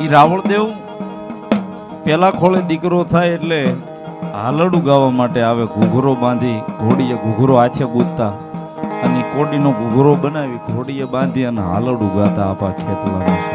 ઈ રાવળદેવ પેલા ખોળે દીકરો થાય એટલે હાલડું ગાવા માટે આવે, ઘૂઘરો બાંધી ઘોડીએ ઘૂઘરો હાથે ગૂંથતા અને કોડીનો ઘૂઘરો બનાવી ઘોડીએ બાંધી અને હાલડું ગાતા આપા ખેતલાનો છે.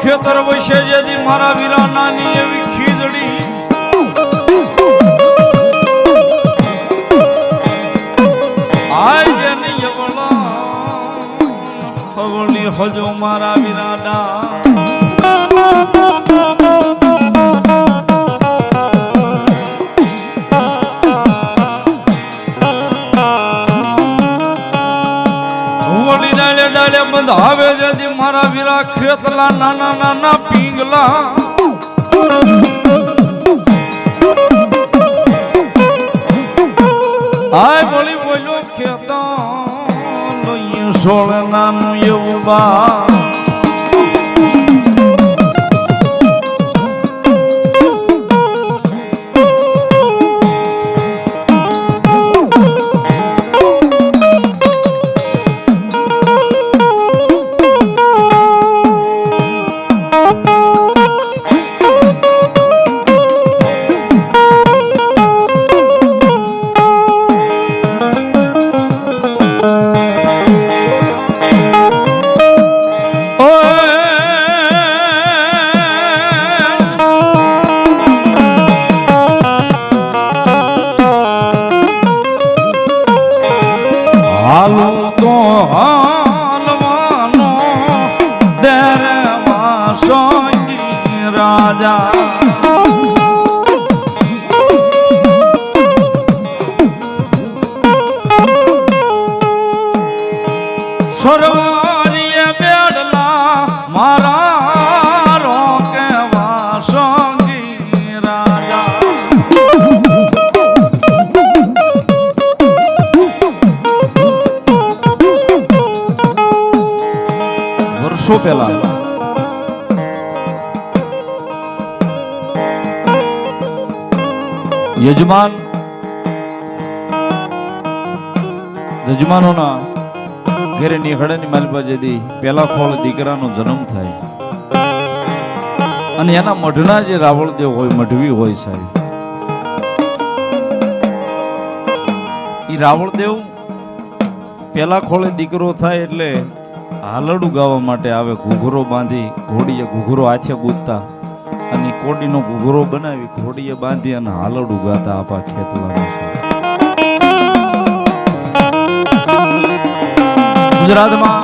ખેતર વૈશે જેથી મારા વીરા નાની એવી ખીજડી આય જેની યવલા ખવલી હજો મારા વીરાડા ડાલે બંધાવે જેથી મારા વીરા ખેતલા નાના નાના પીંગલા આય બોલી બોલ્યો ખેતા લોહી સોળ નાનું એવું બા સરવારીએ બેડલા મારા રોકે વાસંગી રાજા વર્ષો પહેલા યજમાનોના ઘેરે નીકળેની માલપા જેથી પેલા ખોળ દીકરાનો જન્મ થાય અને એના મઢના જે રાવળદેવ હોય મઢવી હોય સાહેબ, ઈ રાવળદેવ પેલા ખોળે દીકરો થાય એટલે હાલડું ગાવા માટે આવે, ઘૂઘરો બાંધી ઘોડીએ ઘૂઘરો હાથે ગૂંથતા અને કોડીનો ઘૂઘરો બનાવી ઘોડીએ બાંધી અને હાલડું ગાતા આપા ખેતલાનો છે. ગુજરાતમાં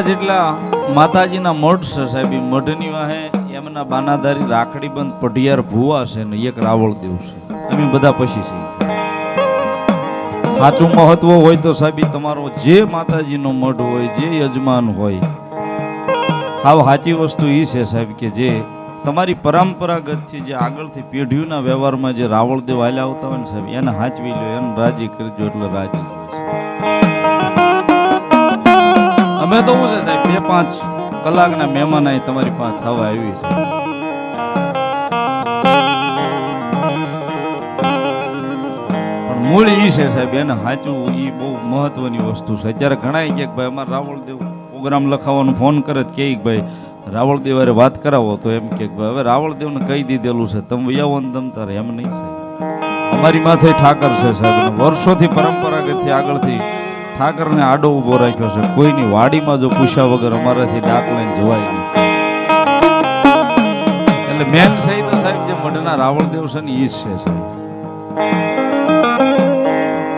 જેટલા માતાજીના મઠ છે સાહેબ, મઠની વાહે એમના બાનાધારી રાખડી બંધ પઢિયાર ભુવા છે ને એક રાવળદેવ છે. અમે બધા પછી છીએ. સાચું મહત્વ હોય તો સાહેબ તમારો જે માતાજીનો મઠ હોય, જે યજમાન હોય, હાવ સાચી વસ્તુ એ છે સાહેબ કે જે તમારી પરંપરાગતથી જે આગળથી પેઢીઓના વ્યવહારમાં જે રાવળદેવ હાલ્યા આવતા હોય ને સાહેબ, એને હાચવી લો, એને રાજી કરજો એટલે રાજી છે. અમે તો શું છે સાહેબ 2-5 કલાકના મહેમાન અહીં તમારી પાસે થવા આવી છે. પણ મૂળ ઈ છે સાહેબ, એને સાચું ઈ બહુ મહત્વની વસ્તુ છે. અત્યારે ઘણા કે ભાઈ અમારે રાવળદેવ પ્રોગ્રામ લખાવવાનો ફોન કરે કે ભાઈ રાવળદેવ હારે વાત કરાવો, તો એમ કે ભાઈ હવે રાવળદેવને કહી દીધેલું છે, તમે આવો ને તમ તારે. એમ નહીં સાહેબ, અમારી માથે ઠાકર છે સાહેબ, વર્ષોથી પરંપરાગતથી આગળથી ઠાકરને આડો ઉભો રાખ્યો છે. કોઈની વાડીમાં જો પૂછ્યા વગર અમારાથી ડાક લઈને જવાય નહીં. એટલે મેન સહી તો સાહેબ જે મઢના રાવળદેવ છે ને ઈ જ છે સાહેબ.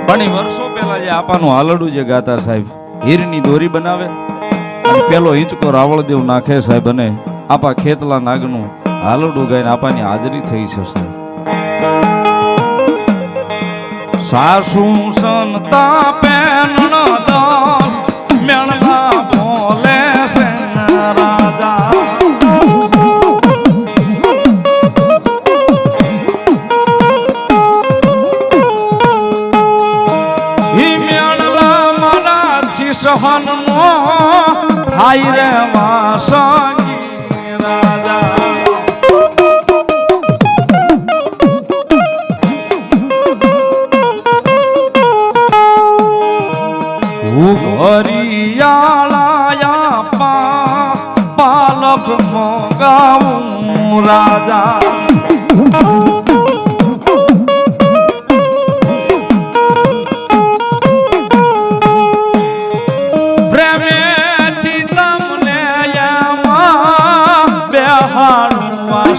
ઘણી વર્ષો પેલા જે આપાનું હાલડું જે ગાતા સાહેબ, હીરની દોરી બનાવે અને પેલો હિંચકો રાવળદેવ નાખે સાહેબ, અને આપા ખેતલા નાગનું હાલડું ગાઈને આપાની હાજરી થઈ છે સાહેબ. સાસુ સંતા પેન મેળવા બોલે છે રાજા, સહન નો થાય રે વાસંગી રાજા. ઘરિયાળાયા પાલક મોગાવું રાજા,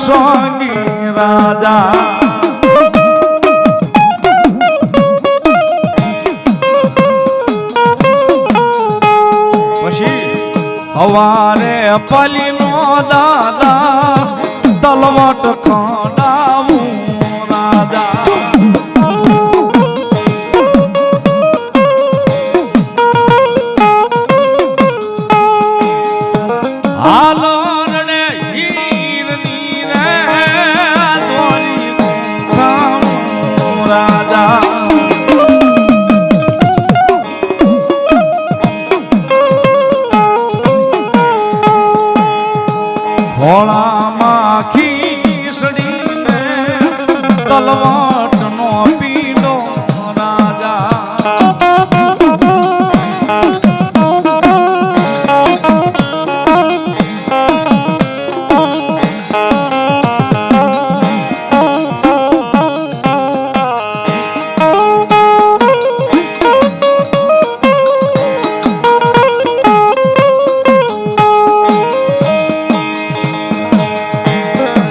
સોંગી રાજા. પછી હવારે પલીનો દાદા તલવટ ખોડાવું રાજા, હાલો ભોળામાં ખીસડીને તલવાટનો પીડો રાજા,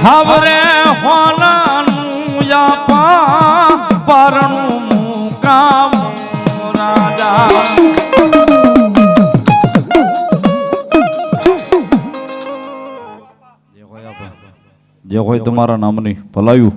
havre honaનું યાપા પરનું મુકામ રાજા. જે હોય તમારા નામની ભલાયું